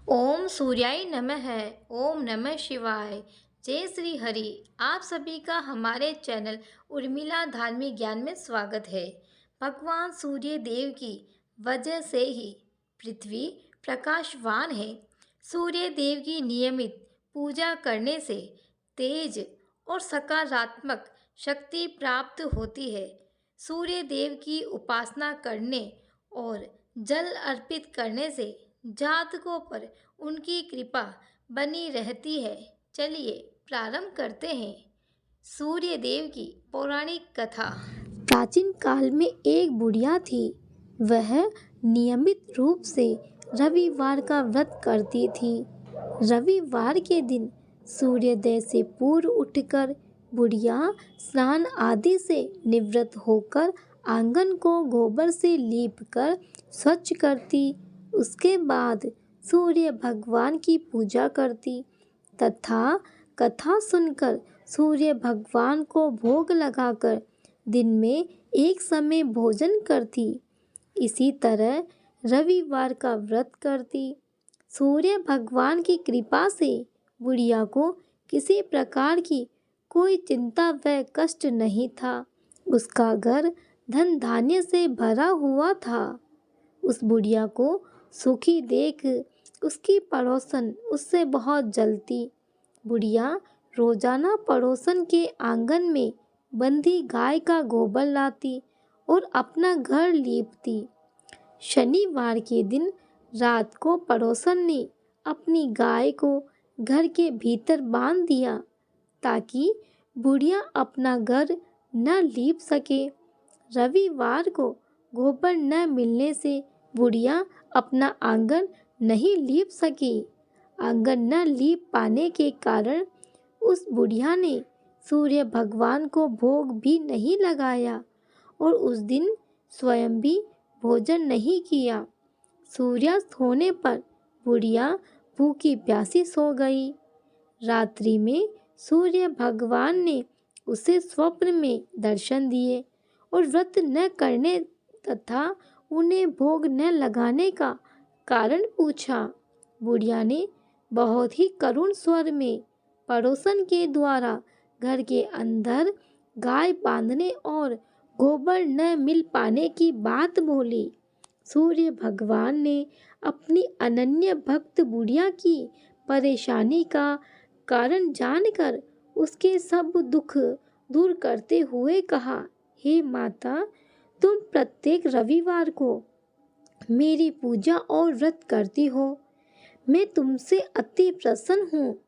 ओम सूर्याय नमः। ओम नमः शिवाय। जय श्री हरि। आप सभी का हमारे चैनल उर्मिला धार्मिक ज्ञान में स्वागत है। भगवान सूर्य देव की वजह से ही पृथ्वी प्रकाशवान है। सूर्य देव की नियमित पूजा करने से तेज और सकारात्मक शक्ति प्राप्त होती है। सूर्य देव की उपासना करने और जल अर्पित करने से जातकों पर उनकी कृपा बनी रहती है। चलिए प्रारंभ करते हैं सूर्य देव की पौराणिक कथा। प्राचीन काल में एक बुढ़िया थी। वह नियमित रूप से रविवार का व्रत करती थी। रविवार के दिन सूर्योदय से पूर्व उठकर बुढ़िया स्नान आदि से निवृत्त होकर आंगन को गोबर से लीपकर स्वच्छ करती। उसके बाद सूर्य भगवान की पूजा करती तथा कथा सुनकर सूर्य भगवान को भोग लगाकर दिन में एक समय भोजन करती। इसी तरह रविवार का व्रत करती। सूर्य भगवान की कृपा से बुढ़िया को किसी प्रकार की कोई चिंता व कष्ट नहीं था। उसका घर धन धान्य से भरा हुआ था। उस बुढ़िया को सुखी देख उसकी पड़ोसन उससे बहुत जलती। बुढ़िया रोजाना पड़ोसन के आंगन में बंधी गाय का गोबर लाती और अपना घर लीपती। शनिवार के दिन रात को पड़ोसन ने अपनी गाय को घर के भीतर बांध दिया ताकि बुढ़िया अपना घर न लीप सके। रविवार को गोबर न मिलने से बुढ़िया अपना आंगन नहीं लीप सकी। आंगन न लीप पाने के कारण उस बुढ़िया ने सूर्य भगवान को भोग भी नहीं लगाया और उस दिन स्वयं भी भोजन नहीं किया। सूर्यास्त होने पर बुढ़िया भूखी प्यासी सो गई। रात्रि में सूर्य भगवान ने उसे स्वप्न में दर्शन दिए और व्रत न करने तथा उन्हें भोग न लगाने का कारण पूछा। बुढ़िया ने बहुत ही करुण स्वर में पड़ोसन के द्वारा घर के अंदर गाय बांधने और गोबर न मिल पाने की बात बोली। सूर्य भगवान ने अपनी अनन्य भक्त बुढ़िया की परेशानी का कारण जानकर उसके सब दुख दूर करते हुए कहा, हे माता, तुम प्रत्येक रविवार को मेरी पूजा और व्रत करती हो। मैं तुमसे अति प्रसन्न हूँ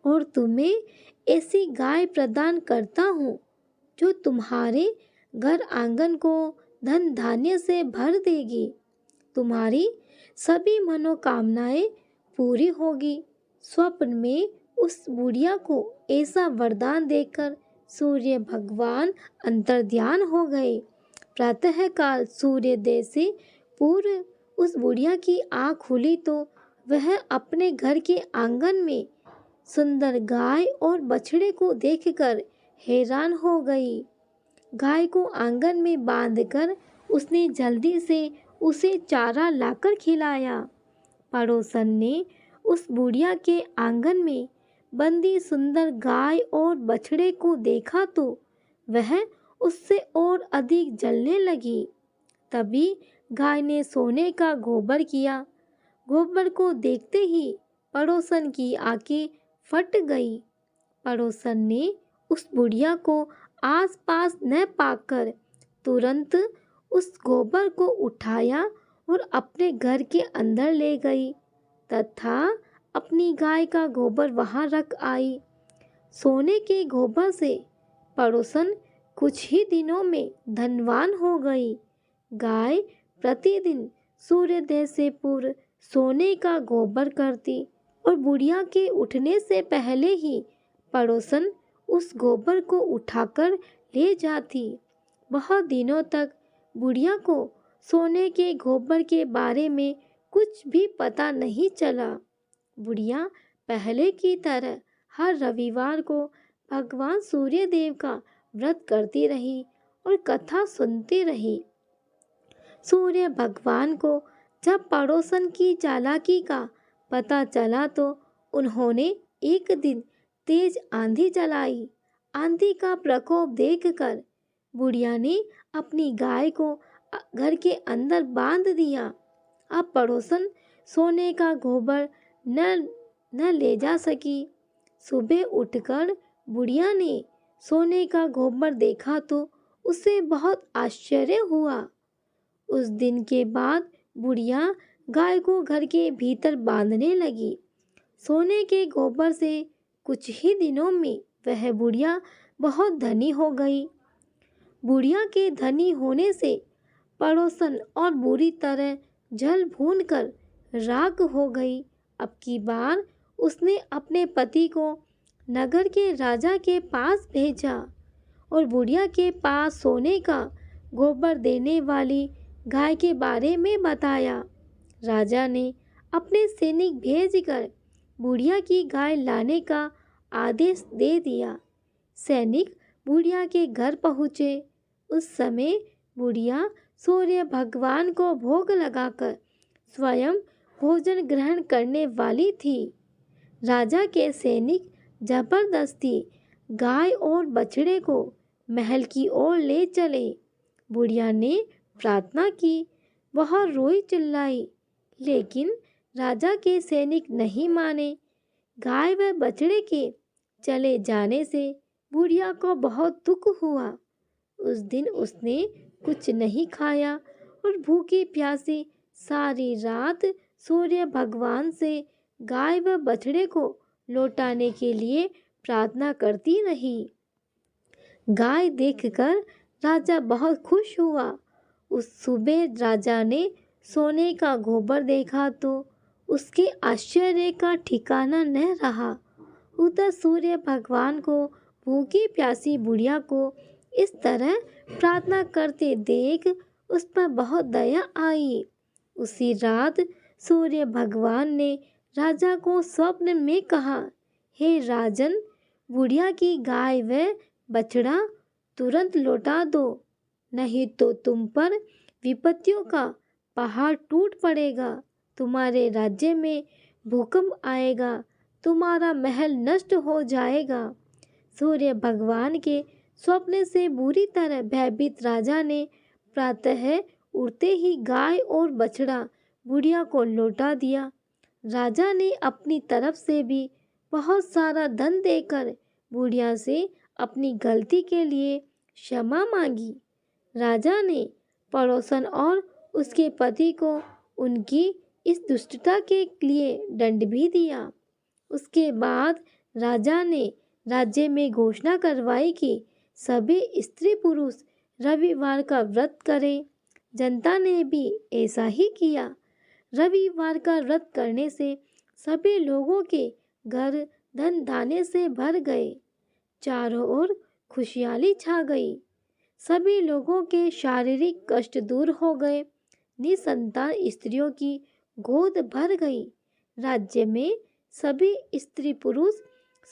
और तुम्हें ऐसी गाय प्रदान करता हूँ जो तुम्हारे घर आंगन को धन धान्य से भर देगी। तुम्हारी सभी मनोकामनाएं पूरी होगी। स्वप्न में उस बुढ़िया को ऐसा वरदान देकर सूर्य भगवान अंतर्ध्यान हो गए। प्रातःकाल सूर्योदय से पूर्व उस बुढ़िया की आँख खुली तो वह अपने घर के आंगन में सुंदर गाय और बछड़े को देखकर हैरान हो गई। गाय को आंगन में बांधकर उसने जल्दी से उसे चारा लाकर खिलाया। पड़ोसन ने उस बुढ़िया के आंगन में बंधी सुंदर गाय और बछड़े को देखा तो वह उससे और अधिक जलने लगी। तभी गाय ने सोने का गोबर किया। गोबर को देखते ही पड़ोसन की आंखें फट गई। पड़ोसन ने उस बुढ़िया को आसपास न पाकर तुरंत उस गोबर को उठाया और अपने घर के अंदर ले गई तथा अपनी गाय का गोबर वहां रख आई। सोने के गोबर से पड़ोसन कुछ ही दिनों में धनवान हो गई। गाय प्रतिदिन सूर्योदय से पूर्व सोने का गोबर करती और बुढ़िया के उठने से पहले ही पड़ोसन उस गोबर को उठाकर ले जाती। बहुत दिनों तक बुढ़िया को सोने के गोबर के बारे में कुछ भी पता नहीं चला। बुढ़िया पहले की तरह हर रविवार को भगवान सूर्यदेव का व्रत करती रही और कथा सुनती रही। सूर्य भगवान को जब पड़ोसन की चालाकी का पता चला तो उन्होंने एक दिन तेज आंधी चलाई। आंधी का प्रकोप देखकर बुढ़िया ने अपनी गाय को घर के अंदर बांध दिया। अब पड़ोसन सोने का गोबर न ले जा सकी। सुबह उठकर बुढ़िया ने सोने का गोबर देखा तो उसे बहुत आश्चर्य हुआ। उस दिन के बाद बुढ़िया गाय को घर के भीतर बांधने लगी। सोने के गोबर से कुछ ही दिनों में वह बुढ़िया बहुत धनी हो गई। बुढ़िया के धनी होने से पड़ोसन और बुरी तरह जल भून कर राख हो गई। अब की बार उसने अपने पति को नगर के राजा के पास भेजा और बुढ़िया के पास सोने का गोबर देने वाली गाय के बारे में बताया। राजा ने अपने सैनिक भेजकर बुढ़िया की गाय लाने का आदेश दे दिया। सैनिक बुढ़िया के घर पहुँचे। उस समय बुढ़िया सूर्य भगवान को भोग लगाकर स्वयं भोजन ग्रहण करने वाली थी। राजा के सैनिक जबरदस्ती गाय और बछड़े को महल की ओर ले चले। बुढ़िया ने प्रार्थना की, वह रोई चिल्लाई, लेकिन राजा के सैनिक नहीं माने। गाय व बछड़े के चले जाने से बुढ़िया को बहुत दुख हुआ। उस दिन उसने कुछ नहीं खाया और भूखी प्यासी सारी रात सूर्य भगवान से गाय व बछड़े को लौटाने के लिए प्रार्थना करती रही। गाय देखकर राजा बहुत खुश हुआ। उस सुबह राजा ने सोने का गोबर देखा तो उसके आश्चर्य का ठिकाना न रहा। उधर सूर्य भगवान को भूखी प्यासी बुढ़िया को इस तरह प्रार्थना करते देख उस पर बहुत दया आई। उसी रात सूर्य भगवान ने राजा को स्वप्न में कहा, हे राजन, बुढ़िया की गाय व बछड़ा तुरंत लौटा दो, नहीं तो तुम पर विपत्तियों का पहाड़ टूट पड़ेगा। तुम्हारे राज्य में भूकंप आएगा, तुम्हारा महल नष्ट हो जाएगा। सूर्य भगवान के स्वप्न से बुरी तरह भयभीत राजा ने प्रातः उठते ही गाय और बछड़ा बुढ़िया को लौटा दिया। राजा ने अपनी तरफ से भी बहुत सारा धन देकर बुढ़िया से अपनी गलती के लिए क्षमा मांगी। राजा ने पड़ोसन और उसके पति को उनकी इस दुष्टता के लिए दंड भी दिया। उसके बाद राजा ने राज्य में घोषणा करवाई कि सभी स्त्री पुरुष रविवार का व्रत करें। जनता ने भी ऐसा ही किया। रविवार का व्रत करने से सभी लोगों के घर धन धान्य से भर गए। चारों ओर खुशहाली छा गई। सभी लोगों के शारीरिक कष्ट दूर हो गए। निसंतान स्त्रियों की गोद भर गई। राज्य में सभी स्त्री पुरुष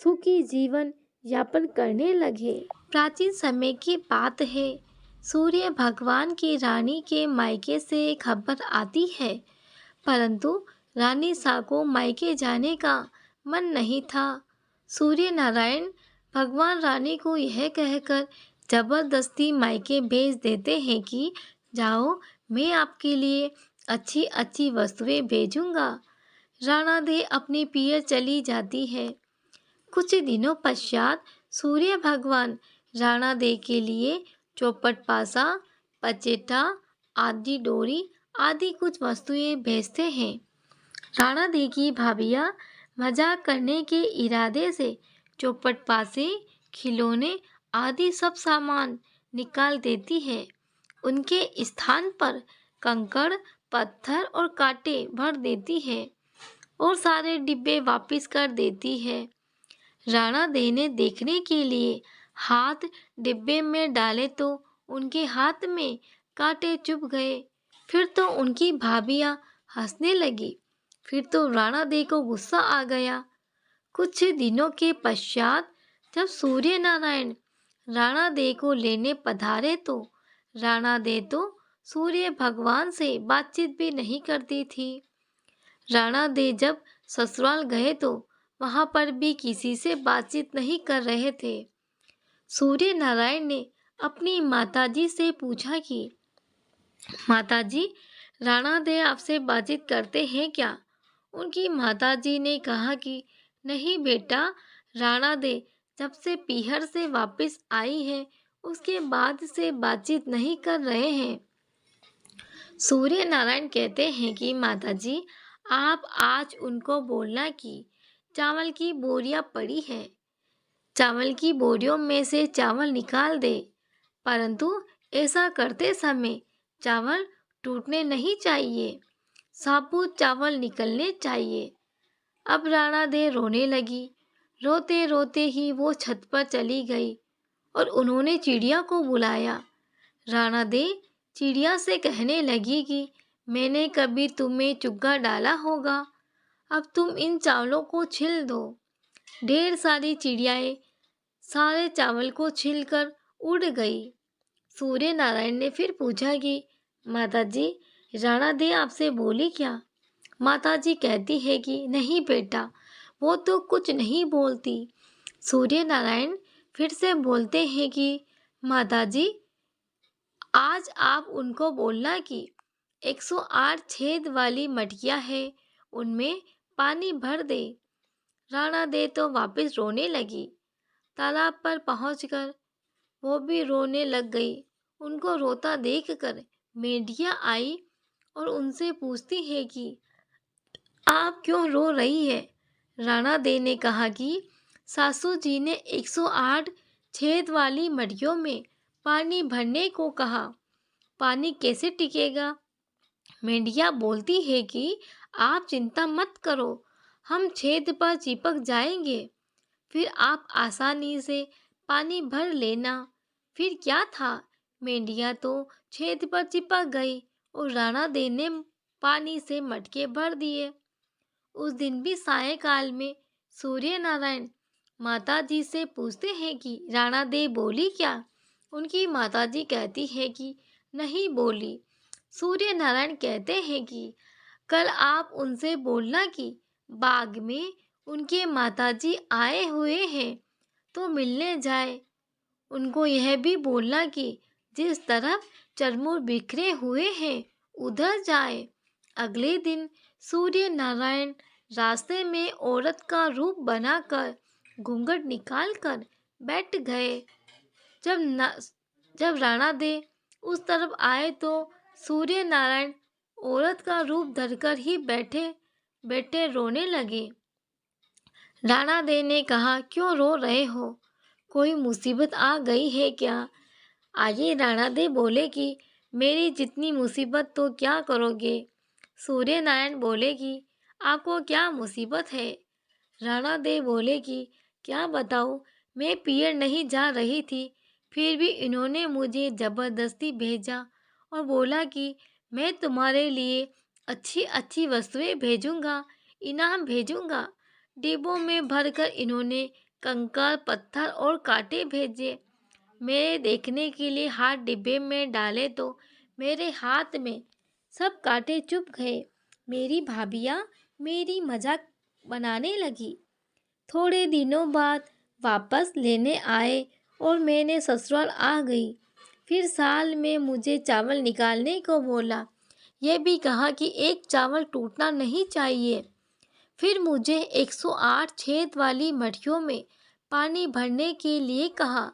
सुखी जीवन यापन करने लगे। प्राचीन समय की बात है। सूर्य भगवान की रानी के मायके से खबर आती है, परंतु रानी सा को मायके जाने का मन नहीं था। सूर्य नारायण भगवान रानी को यह कहकर जबरदस्ती मायके भेज देते हैं कि जाओ, मैं आपके लिए अच्छी अच्छी वस्तुएं भेजूंगा। राणा दे अपनी पियर चली जाती है। कुछ दिनों पश्चात सूर्य भगवान राणा दे के लिए चौपट पासा, पचेटा आदि डोरी आदि कुछ वस्तुएं भेजते हैं। राणा दे की भाभियाँ मजाक करने के इरादे से चौपट पासे, खिलौने आदि सब सामान निकाल देती है। उनके स्थान पर कंकड़, पत्थर और कांटे भर देती है और सारे डिब्बे वापस कर देती है। राणा दे ने देखने के लिए हाथ डिब्बे में डाले तो उनके हाथ में कांटे चुभ गए। फिर तो उनकी भाभियाँ हंसने लगी। फिर तो राणा दे को गुस्सा आ गया। कुछ दिनों के पश्चात जब सूर्य नारायण राणा दे को लेने पधारे तो राणा दे तो सूर्य भगवान से बातचीत भी नहीं करती थी। राणा दे जब ससुराल गए तो वहां पर भी किसी से बातचीत नहीं कर रहे थे। सूर्य नारायण ने अपनी माताजी से पूछा कि माताजी, राणा दे आपसे बातचीत करते हैं क्या? उनकी माताजी ने कहा कि नहीं बेटा, राणा दे जब से पीहर से वापस आई है उसके बाद से बातचीत नहीं कर रहे हैं। सूर्य नारायण कहते हैं कि माताजी, आप आज उनको बोलना कि चावल की बोरियां पड़ी है, चावल की बोरियों में से चावल निकाल दे, परंतु ऐसा करते समय चावल टूटने नहीं चाहिए, साबुत चावल निकलने चाहिए। अब राणा दे रोने लगी। रोते रोते ही वो छत पर चली गई और उन्होंने चिड़िया को बुलाया। राणा दे चिड़िया से कहने लगी कि मैंने कभी तुम्हें चुग्गा डाला होगा, अब तुम इन चावलों को छिल दो। ढेर सारी चिड़ियाएं सारे चावल को छिलकर उड़ गई। सूर्य नारायण ने फिर पूछा कि माताजी, राणा दे आपसे बोली क्या? माताजी कहती है कि नहीं बेटा, वो तो कुछ नहीं बोलती। सूर्य नारायण फिर से बोलते हैं कि माताजी, आज आप उनको बोलना कि 108 छेद वाली मटकियां है, उनमें पानी भर दे। राणा दे तो वापस रोने लगी। तालाब पर पहुंचकर वो भी रोने लग गई। उनको रोता देखकर मेंढिया आई और उनसे पूछती है कि आप क्यों रो रही है? राणा दे ने कहा कि सासू जी ने 108 छेद वाली मटकियों में पानी भरने को कहा, पानी कैसे टिकेगा? मेंढिया बोलती है कि आप चिंता मत करो, हम छेद पर चिपक जाएंगे, फिर आप आसानी से पानी भर लेना। फिर क्या था, मेंढिया तो छेद पर चिपक गई और राणा दे ने पानी से मटके भर दिए। उस दिन भी सायंकाल में सूर्य नारायण माताजी से पूछते हैं कि राणा दे बोली क्या? उनकी माताजी कहती है कि नहीं बोली। सूर्य नारायण कहते हैं कि कल आप उनसे बोलना कि बाग में उनके माताजी आए हुए हैं तो मिलने जाए। उनको यह भी बोलना कि जिस तरफ चरमूर बिखरे हुए हैं उधर जाए। अगले दिन सूर्य नारायण रास्ते में औरत का रूप बनाकर घूंघट निकालकर बैठ गए। जब राणा दे उस तरफ आए तो सूर्य नारायण औरत का रूप धरकर ही बैठे बैठे रोने लगे। राणा दे ने कहा, क्यों रो रहे हो? कोई मुसीबत आ गई है क्या? आगे राणा दे बोले कि मेरी जितनी मुसीबत तो क्या करोगे? सूर्य नारायण बोले कि आपको क्या मुसीबत है? राणा दे बोले कि क्या बताऊं, मैं पियर नहीं जा रही थी, फिर भी इन्होंने मुझे ज़बरदस्ती भेजा और बोला कि मैं तुम्हारे लिए अच्छी अच्छी वस्तुएं भेजूंगा, इनाम भेजूंगा। डिब्बों में भरकर इन्होंने कंकर, पत्थर और कांटे भेजे। मेरे देखने के लिए हाथ डिब्बे में डाले तो मेरे हाथ में सब कांटे चुभ गए। मेरी भाभियाँ मेरी मजाक बनाने लगी। थोड़े दिनों बाद वापस लेने आए और मैंने ससुराल आ गई। फिर साल में मुझे चावल निकालने को बोला। यह भी कहा कि एक चावल टूटना नहीं चाहिए। फिर मुझे 108 छेद वाली मटकियों में पानी भरने के लिए कहा।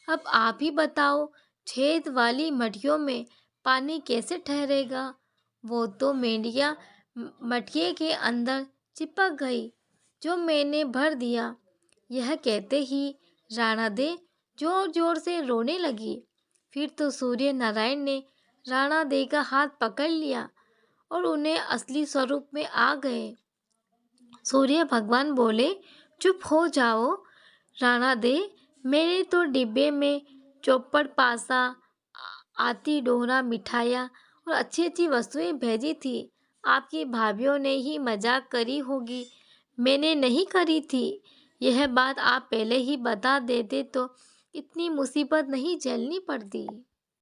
अब आप ही बताओ, छेद वाली मटकियों में पानी कैसे ठहरेगा? वो तो मेंढिया मटके के अंदर चिपक गई जो मैंने भर दिया। यह कहते ही राणा दे जोर जोर से रोने लगी। फिर तो सूर्य नारायण ने राणा दे का हाथ पकड़ लिया और उन्हें असली स्वरूप में आ गए। सूर्य भगवान बोले, चुप हो जाओ राणा दे, मैंने तो डिब्बे में चौपड़, पासा, आती डोरा, मिठाइयाँ और अच्छी अच्छी वस्तुएं भेजी थी। आपकी भाभीियों ने ही मजाक करी होगी, मैंने नहीं करी थी। यह बात आप पहले ही बता देते तो इतनी मुसीबत नहीं झेलनी पड़ती।